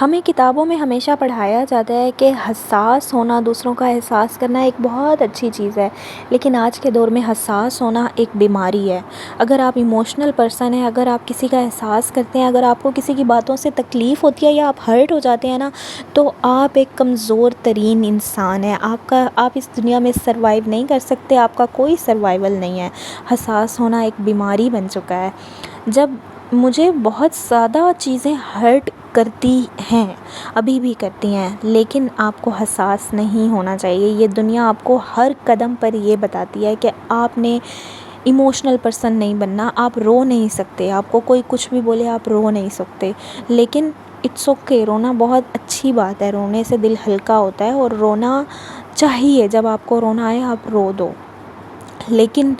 ہمیں کتابوں میں ہمیشہ پڑھایا جاتا ہے کہ حساس ہونا، دوسروں کا احساس کرنا ایک بہت اچھی چیز ہے، لیکن آج کے دور میں حساس ہونا ایک بیماری ہے۔ اگر آپ ایموشنل پرسن ہیں، اگر آپ کسی کا احساس کرتے ہیں، اگر آپ کو کسی کی باتوں سے تکلیف ہوتی ہے یا آپ ہرٹ ہو جاتے ہیں نا، تو آپ ایک کمزور ترین انسان ہیں۔ آپ اس دنیا میں سروائیو نہیں کر سکتے، آپ کا کوئی سروائیول نہیں ہے۔ حساس ہونا ایک بیماری بن چکا ہے۔ جب مجھے بہت زیادہ چیزیں ہرٹ کرتی ہیں، ابھی بھی کرتی ہیں، لیکن آپ کو حساس نہیں ہونا چاہیے۔ یہ دنیا آپ کو ہر قدم پر یہ بتاتی ہے کہ آپ نے ایموشنل پرسن نہیں بننا، آپ رو نہیں سکتے، آپ کو کوئی کچھ بھی بولے آپ رو نہیں سکتے، لیکن اٹس اوکے، رونا بہت اچھی بات ہے، رونے سے دل ہلکا ہوتا ہے اور رونا چاہیے۔ جب آپ کو رونا آئے آپ رو دو، لیکن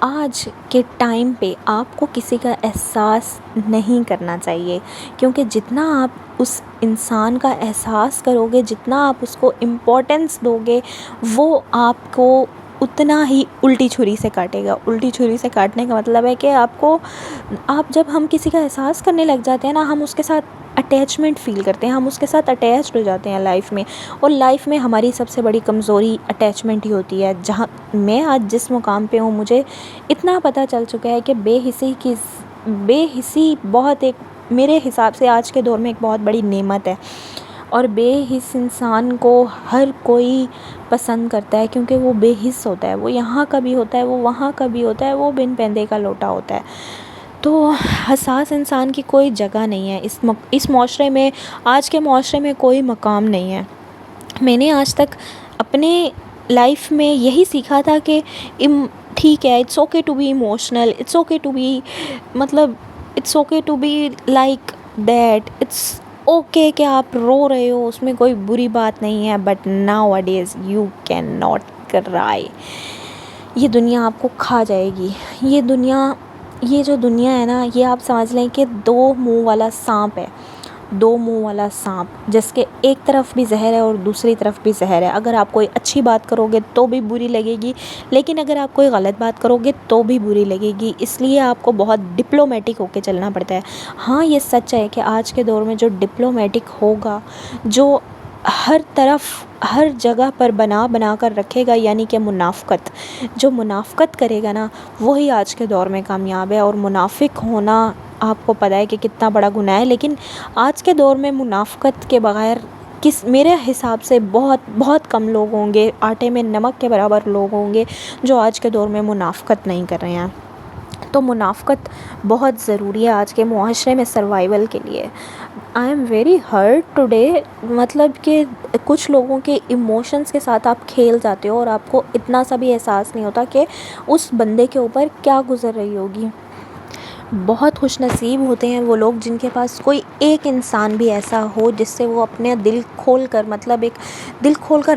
آج کے ٹائم پہ آپ کو کسی کا احساس نہیں کرنا چاہیے، کیونکہ جتنا آپ اس انسان کا احساس کرو گے، جتنا آپ اس کو امپورٹنس دو گے، وہ آپ کو اتنا ہی الٹی چھری سے کاٹے گا۔ الٹی چھری سے کاٹنے کا مطلب ہے کہ جب ہم کسی کا احساس کرنے لگ جاتے ہیں نا، ہم اس کے ساتھ اٹیچمنٹ فیل کرتے ہیں، ہم اس کے ساتھ اٹیچڈ ہو جاتے ہیں لائف میں، اور لائف میں ہماری سب سے بڑی کمزوری اٹیچمنٹ ہی ہوتی ہے۔ جہاں میں آج جس مقام پہ ہوں، مجھے اتنا پتہ چل چکا ہے کہ بے حسی بہت میرے حساب سے آج کے دور میں ایک بہت بڑی نعمت ہے، اور بے حس انسان کو ہر کوئی پسند کرتا ہے، کیونکہ وہ بے حس ہوتا ہے، وہ یہاں کا بھی ہوتا ہے، وہ وہاں کا بھی ہوتا ہے، وہ بن پیندے کا لوٹا ہوتا ہے۔ تو حساس انسان کی کوئی جگہ نہیں ہے اس معاشرے میں، آج کے معاشرے میں کوئی مقام نہیں ہے۔ میں نے آج تک اپنے لائف میں یہی سیکھا تھا کہ ٹھیک ہے، it's okay to be emotional, it's okay to be it's okay to be like that, it's okay کہ آپ رو رہے ہو، اس میں کوئی بری بات نہیں ہے، but nowadays you can not cry. یہ دنیا آپ کو کھا جائے گی۔ یہ جو دنیا ہے نا، یہ آپ سمجھ لیں کہ دو منہ والا سانپ ہے، دو منہ والا سانپ، جس کے ایک طرف بھی زہر ہے اور دوسری طرف بھی زہر ہے۔ اگر آپ کوئی اچھی بات کرو گے تو بھی بری لگے گی، لیکن اگر آپ کوئی غلط بات کرو گے تو بھی بری لگے گی۔ اس لیے آپ کو بہت ڈپلومیٹک ہو کے چلنا پڑتا ہے۔ ہاں، یہ سچ ہے کہ آج کے دور میں جو ڈپلومیٹک ہوگا، جو ہر طرف ہر جگہ پر بنا کر رکھے گا، یعنی کہ منافقت، جو منافقت کرے گا نا، وہی آج کے دور میں کامیاب ہے۔ اور منافق ہونا آپ کو پتہ ہے کہ کتنا بڑا گناہ ہے، لیکن آج کے دور میں منافقت کے بغیر میرے حساب سے بہت بہت کم لوگ ہوں گے، آٹے میں نمک کے برابر لوگ ہوں گے جو آج کے دور میں منافقت نہیں کر رہے ہیں۔ تو منافقت بہت ضروری ہے آج کے معاشرے میں سروائیول کے لیے۔ I am very hurt today, مطلب کہ کچھ لوگوں کے ایموشنز کے ساتھ آپ کھیل جاتے ہو اور آپ کو اتنا سا بھی احساس نہیں ہوتا کہ اس بندے کے اوپر کیا گزر رہی ہوگی۔ بہت خوش نصیب ہوتے ہیں وہ لوگ جن کے پاس کوئی ایک انسان بھی ایسا ہو جس سے وہ اپنے دل کھول کر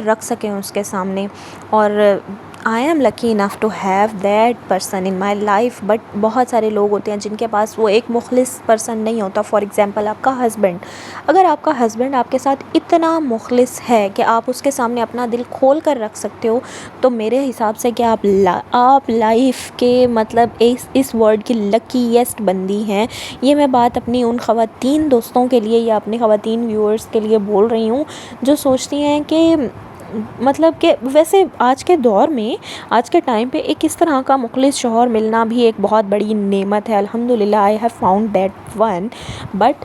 رکھ سکیں اس کے سامنے۔ اور I am lucky enough to have that person in my life, but بہت سارے لوگ ہوتے ہیں جن کے پاس وہ ایک مخلص پرسن نہیں ہوتا۔ فار ایگزامپل آپ کا ہسبینڈ، اگر آپ کا ہسبینڈ آپ کے ساتھ اتنا مخلص ہے کہ آپ اس کے سامنے اپنا دل کھول کر رکھ سکتے ہو، تو میرے حساب سے کہ آپ لائف کے مطلب اس ورلڈ کی لکیسٹ بندی ہیں۔ یہ میں بات اپنی ان خواتین دوستوں کے لیے یا اپنی خواتین ویورز کے لیے بول رہی ہوں جو سوچتی ہیں کہ مطلب کہ ویسے آج کے دور میں، آج کے ٹائم پہ ایک اس طرح کا مخلص شوہر ملنا بھی ایک بہت بڑی نعمت ہے۔ الحمدللہ I have found that one, but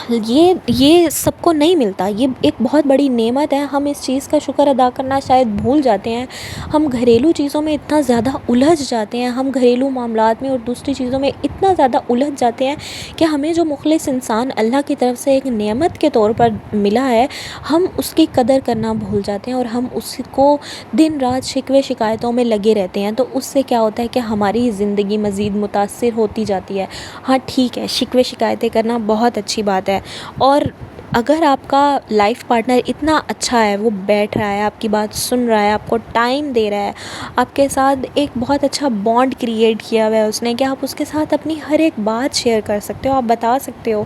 یہ سب کو نہیں ملتا، یہ ایک بہت بڑی نعمت ہے۔ ہم اس چیز کا شکر ادا کرنا شاید بھول جاتے ہیں۔ ہم گھریلو چیزوں میں اتنا زیادہ الجھ جاتے ہیں، ہم گھریلو معاملات میں اور دوسری چیزوں میں اتنا زیادہ الجھ جاتے ہیں کہ ہمیں جو مخلص انسان اللہ کی طرف سے ایک نعمت کے طور پر ملا ہے، ہم اس کی قدر کرنا بھول جاتے ہیں، اور ہم اس کو دن رات شکوے شکایتوں میں لگے رہتے ہیں۔ تو اس سے کیا ہوتا ہے کہ ہماری زندگی مزید متاثر ہوتی جاتی ہے۔ ہاں ٹھیک ہے، شکوے شکایتیں کرنا بہت اچھی بات ہے، اور اگر آپ کا لائف پارٹنر اتنا اچھا ہے، وہ بیٹھ رہا ہے، آپ کی بات سن رہا ہے، آپ کو ٹائم دے رہا ہے، آپ کے ساتھ ایک بہت اچھا بانڈ کریٹ کیا ہوا ہے اس نے، کہ آپ اس کے ساتھ اپنی ہر ایک بات شیئر کر سکتے ہو، آپ بتا سکتے ہو،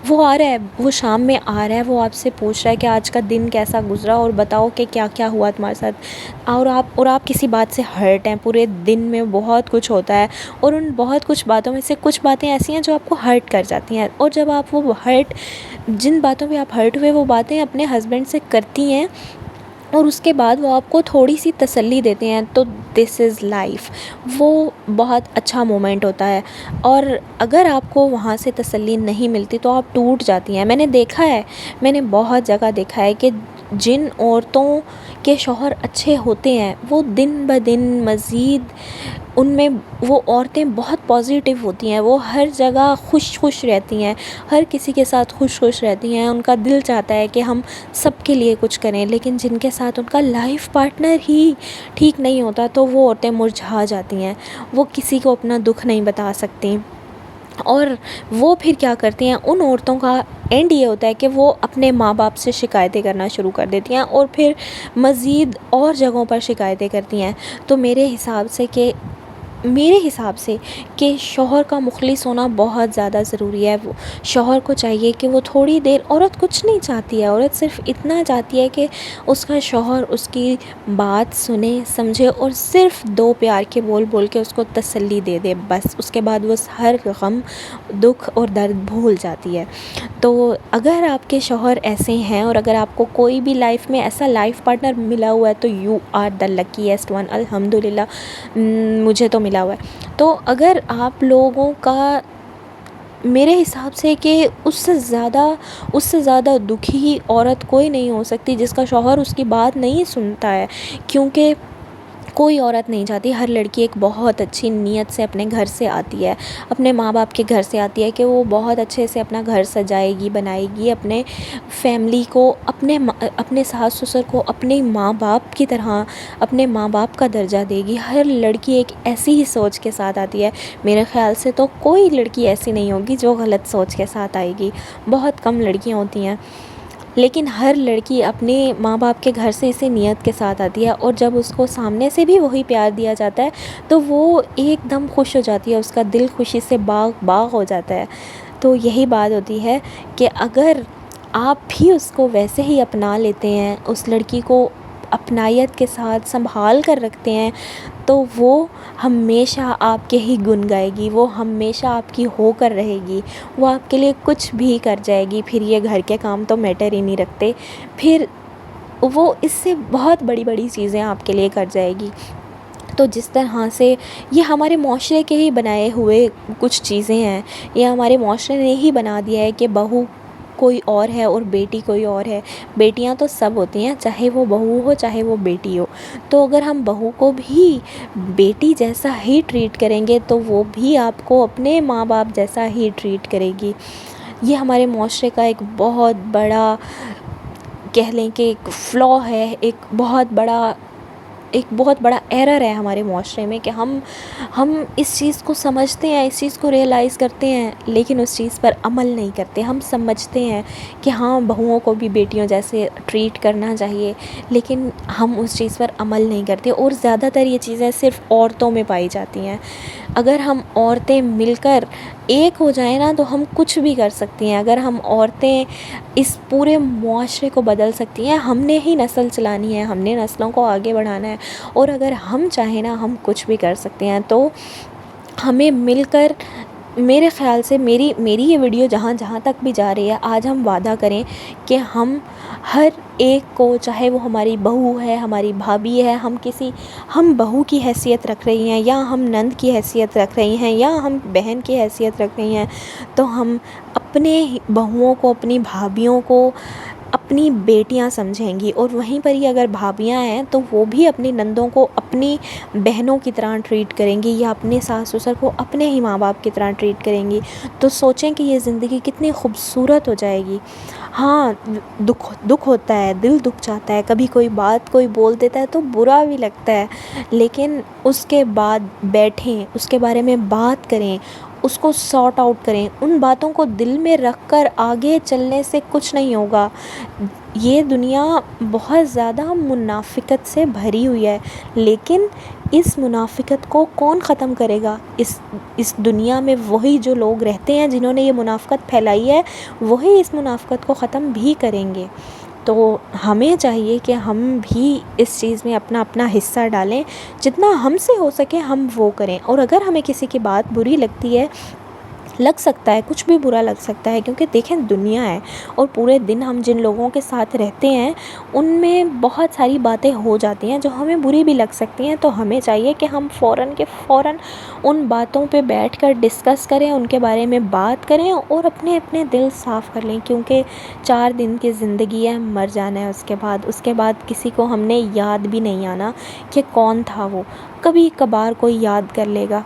وہ آ رہا ہے، وہ شام میں آ رہا ہے، وہ آپ سے پوچھ رہا ہے کہ آج کا دن کیسا گزرا اور بتاؤ کہ کیا کیا ہوا تمہارے ساتھ، اور آپ کسی بات سے ہرٹ ہیں، پورے دن میں بہت کچھ ہوتا ہے، اور ان بہت کچھ باتوں میں سے کچھ باتیں ایسی ہیں جو آپ کو ہرٹ کر جاتی ہیں، اور جب آپ وہ ہرٹ جن باتوں پہ آپ ہرٹ ہوئے وہ باتیں اپنے ہسبینڈ سے کرتی ہیں اور اس کے بعد وہ آپ کو تھوڑی سی تسلی دیتے ہیں، تو دس از لائف، وہ بہت اچھا مومنٹ ہوتا ہے۔ اور اگر آپ کو وہاں سے تسلی نہیں ملتی تو آپ ٹوٹ جاتی ہیں۔ میں نے دیکھا ہے، میں نے بہت جگہ دیکھا ہے کہ جن عورتوں کے شوہر اچھے ہوتے ہیں وہ دن بدن مزید ان میں وہ عورتیں بہت پازیٹیو ہوتی ہیں، وہ ہر جگہ خوش رہتی ہیں، ہر کسی کے ساتھ خوش رہتی ہیں، ان کا دل چاہتا ہے کہ ہم سب کے لیے کچھ کریں، لیکن جن کے ساتھ ان کا لائف پارٹنر ہی ٹھیک نہیں ہوتا تو وہ عورتیں مرجھا جاتی ہیں، وہ کسی کو اپنا دکھ نہیں بتا سکتی، اور وہ پھر کیا کرتی ہیں، ان عورتوں کا اینڈ یہ ہوتا ہے کہ وہ اپنے ماں باپ سے شکایتیں کرنا شروع کر دیتی ہیں اور پھر مزید اور جگہوں پر شکایتیں کرتی ہیں۔ تو میرے حساب سے کہ شوہر کا مخلص ہونا بہت زیادہ ضروری ہے۔ وہ شوہر کو چاہیے کہ وہ تھوڑی دیر، عورت کچھ نہیں چاہتی ہے، عورت صرف اتنا چاہتی ہے کہ اس کا شوہر اس کی بات سنے سمجھے اور صرف 2 پیار کے بول بول کے اس کو تسلی دے دے، بس اس کے بعد وہ ہر غم دکھ اور درد بھول جاتی ہے۔ تو اگر آپ کے شوہر ایسے ہیں اور اگر آپ کو کوئی بھی لائف میں ایسا لائف پارٹنر ملا ہوا ہے تو you are the luckiest one, الحمدللہ مجھے تو ملا ہوا ہے۔ تو اگر آپ لوگوں کا، میرے حساب سے کہ اس سے زیادہ دکھی عورت کوئی نہیں ہو سکتی جس کا شوہر اس کی بات نہیں سنتا ہے، کیونکہ کوئی عورت نہیں چاہتی، ہر لڑکی ایک بہت اچھی نیت سے اپنے گھر سے آتی ہے، اپنے ماں باپ کے گھر سے آتی ہے کہ وہ بہت اچھے سے اپنا گھر سجائے گی، بنائے گی، اپنے فیملی کو، اپنے ساس سسر کو اپنے ماں باپ کی طرح اپنے ماں باپ کا درجہ دے گی۔ ہر لڑکی ایک ایسی ہی سوچ کے ساتھ آتی ہے، میرے خیال سے تو کوئی لڑکی ایسی نہیں ہوگی جو غلط سوچ کے ساتھ آئے گی، بہت کم لڑکیاں ہوتی ہیں، لیکن ہر لڑکی اپنے ماں باپ کے گھر سے اسی نیت کے ساتھ آتی ہے، اور جب اس کو سامنے سے بھی وہی پیار دیا جاتا ہے تو وہ ایک دم خوش ہو جاتی ہے، اس کا دل خوشی سے باغ ہو جاتا ہے۔ تو یہی بات ہوتی ہے کہ اگر آپ بھی اس کو ویسے ہی اپنا لیتے ہیں، اس لڑکی کو اپنائیت کے ساتھ سنبھال کر رکھتے ہیں، تو وہ ہمیشہ آپ کے ہی گن گائے گی، وہ ہمیشہ آپ کی ہو کر رہے گی، وہ آپ کے لیے کچھ بھی کر جائے گی، پھر یہ گھر کے کام تو میٹر ہی نہیں رکھتے، پھر وہ اس سے بہت بڑی بڑی چیزیں آپ کے لیے کر جائے گی۔ تو جس طرح سے یہ ہمارے معاشرے کے ہی بنائے ہوئے کچھ چیزیں ہیں، یہ ہمارے معاشرے نے ہی بنا دیا ہے کہ بہو کوئی اور ہے اور بیٹی کوئی اور ہے، بیٹیاں تو سب ہوتی ہیں، چاہے وہ بہو ہو چاہے وہ بیٹی ہو، تو اگر ہم بہو کو بھی بیٹی جیسا ہی ٹریٹ کریں گے تو وہ بھی آپ کو اپنے ماں باپ جیسا ہی ٹریٹ کرے گی۔ یہ ہمارے معاشرے کا ایک بہت بڑا، کہہ لیں کہ ایک فلا ہے، ایک بہت بڑا ایرر ہے ہمارے معاشرے میں کہ ہم اس چیز کو سمجھتے ہیں، اس چیز کو ریئلائز کرتے ہیں، لیکن اس چیز پر عمل نہیں کرتے۔ ہم سمجھتے ہیں کہ ہاں بہوؤں کو بھی بیٹیوں جیسے ٹریٹ کرنا چاہیے، لیکن ہم اس چیز پر عمل نہیں کرتے، اور زیادہ تر یہ چیزیں صرف عورتوں میں پائی جاتی ہیں۔ اگر ہم عورتیں مل کر ایک ہو جائیں نا تو ہم کچھ بھی کر سکتی ہیں، اگر ہم عورتیں اس پورے معاشرے کو بدل سکتی ہیں، ہم نے ہی نسل چلانی ہے، ہم نے نسلوں کو آگے بڑھانا ہے، اور اگر ہم چاہیں نا ہم کچھ بھی کر سکتے ہیں۔ تو ہمیں مل کر، میرے خیال سے میری یہ ویڈیو جہاں تک بھی جا رہی ہے، آج ہم وعدہ کریں کہ ہم ہر ایک کو، چاہے وہ ہماری بہو ہے، ہماری بھابھی ہے، ہم بہو کی حیثیت رکھ رہی ہیں یا ہم نند کی حیثیت رکھ رہی ہیں یا ہم بہن کی حیثیت رکھ رہی ہیں، تو ہم اپنے بہوؤں کو، اپنی بھابھیوں کو اپنی بیٹیاں سمجھیں گی، اور وہیں پر ہی اگر بھابھیاں ہیں تو وہ بھی اپنی نندوں کو اپنی بہنوں کی طرح ٹریٹ کریں گی، یا اپنے ساس سسر کو اپنے ہی ماں باپ کی طرح ٹریٹ کریں گی، تو سوچیں کہ یہ زندگی کتنی خوبصورت ہو جائے گی۔ ہاں دکھ ہوتا ہے، دل دکھ جاتا ہے، کبھی کوئی بول دیتا ہے تو برا بھی لگتا ہے، لیکن اس کے بعد بیٹھیں، اس کے بارے میں بات کریں، اس کو سارٹ آؤٹ کریں، ان باتوں کو دل میں رکھ کر آگے چلنے سے کچھ نہیں ہوگا۔ یہ دنیا بہت زیادہ منافقت سے بھری ہوئی ہے، لیکن اس منافقت کو کون ختم کرے گا؟ اس دنیا میں وہی جو لوگ رہتے ہیں جنہوں نے یہ منافقت پھیلائی ہے، وہی اس منافقت کو ختم بھی کریں گے۔ تو ہمیں چاہیے کہ ہم بھی اس چیز میں اپنا حصہ ڈالیں، جتنا ہم سے ہو سکے ہم وہ کریں، اور اگر ہمیں کسی کی بات بری لگتی ہے، لگ سکتا ہے، کچھ بھی برا لگ سکتا ہے، کیونکہ دیکھیں دنیا ہے اور پورے دن ہم جن لوگوں کے ساتھ رہتے ہیں ان میں بہت ساری باتیں ہو جاتی ہیں جو ہمیں بری بھی لگ سکتی ہیں. تو ہمیں چاہیے کہ ہم فوراً کے فوراً ان باتوں پہ بیٹھ کر ڈسکس کریں، ان کے بارے میں بات کریں اور اپنے اپنے دل صاف کر لیں، کیونکہ 4 دن کی زندگی ہے، مر جانا ہے. اس کے بعد کسی کو ہم نے یاد بھی نہیں آنا کہ کون تھا وہ، کبھی کبھار کوئی یاد کر لے گا.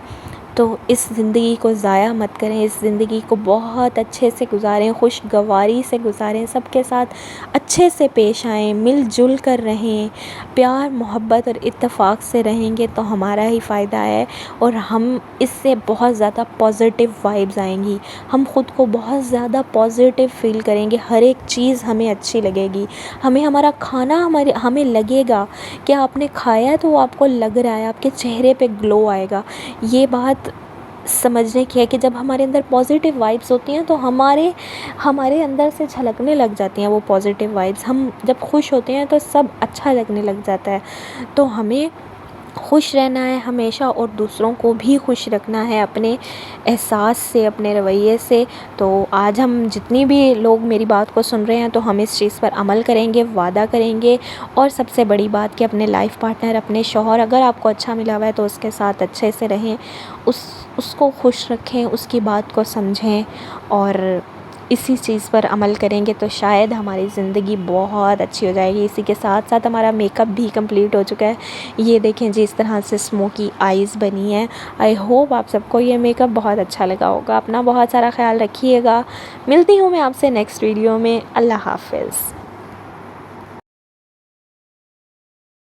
تو اس زندگی کو ضائع مت کریں، اس زندگی کو بہت اچھے سے گزاریں، خوشگواری سے گزاریں، سب کے ساتھ اچھے سے پیش آئیں، مل جل کر رہیں. پیار محبت اور اتفاق سے رہیں گے تو ہمارا ہی فائدہ ہے، اور ہم اس سے بہت زیادہ پازیٹیو وائبز آئیں گی، ہم خود کو بہت زیادہ پازیٹیو فیل کریں گے، ہر ایک چیز ہمیں اچھی لگے گی. ہمارا کھانا ہمیں لگے گا کہ آپ نے کھایا تو وہ آپ کو لگ رہا ہے، آپ کے چہرے پہ گلو آئے گا. یہ بات سمجھنے کی ہے کہ جب ہمارے اندر پازیٹیو وائبس ہوتی ہیں تو ہمارے اندر سے جھلکنے لگ جاتی ہیں وہ پازیٹیو وائبس. ہم جب خوش ہوتے ہیں تو سب اچھا لگنے لگ جاتا ہے. تو ہمیں خوش رہنا ہے ہمیشہ اور دوسروں کو بھی خوش رکھنا ہے اپنے احساس سے، اپنے رویے سے. تو آج ہم جتنی بھی لوگ میری بات کو سن رہے ہیں تو ہم اس چیز پر عمل کریں گے، وعدہ کریں گے. اور سب سے بڑی بات کہ اپنے لائف پارٹنر، اپنے شوہر اگر آپ کو اچھا ملا ہوا ہے تو اس کے ساتھ اچھے سے رہیں، اس کو خوش رکھیں، اس کی بات کو سمجھیں، اور اسی چیز پر عمل کریں گے تو شاید ہماری زندگی بہت اچھی ہو جائے گی. اسی کے ساتھ ساتھ ہمارا میک اپ بھی کمپلیٹ ہو چکا ہے. یہ دیکھیں جی اس طرح سے اسموکی آئیز بنی ہے. آئی ہوپ آپ سب کو یہ میک اپ بہت اچھا لگا ہوگا. اپنا بہت سارا خیال رکھیے گا. ملتی ہوں میں آپ سے نیکسٹ ویڈیو میں. اللہ حافظ.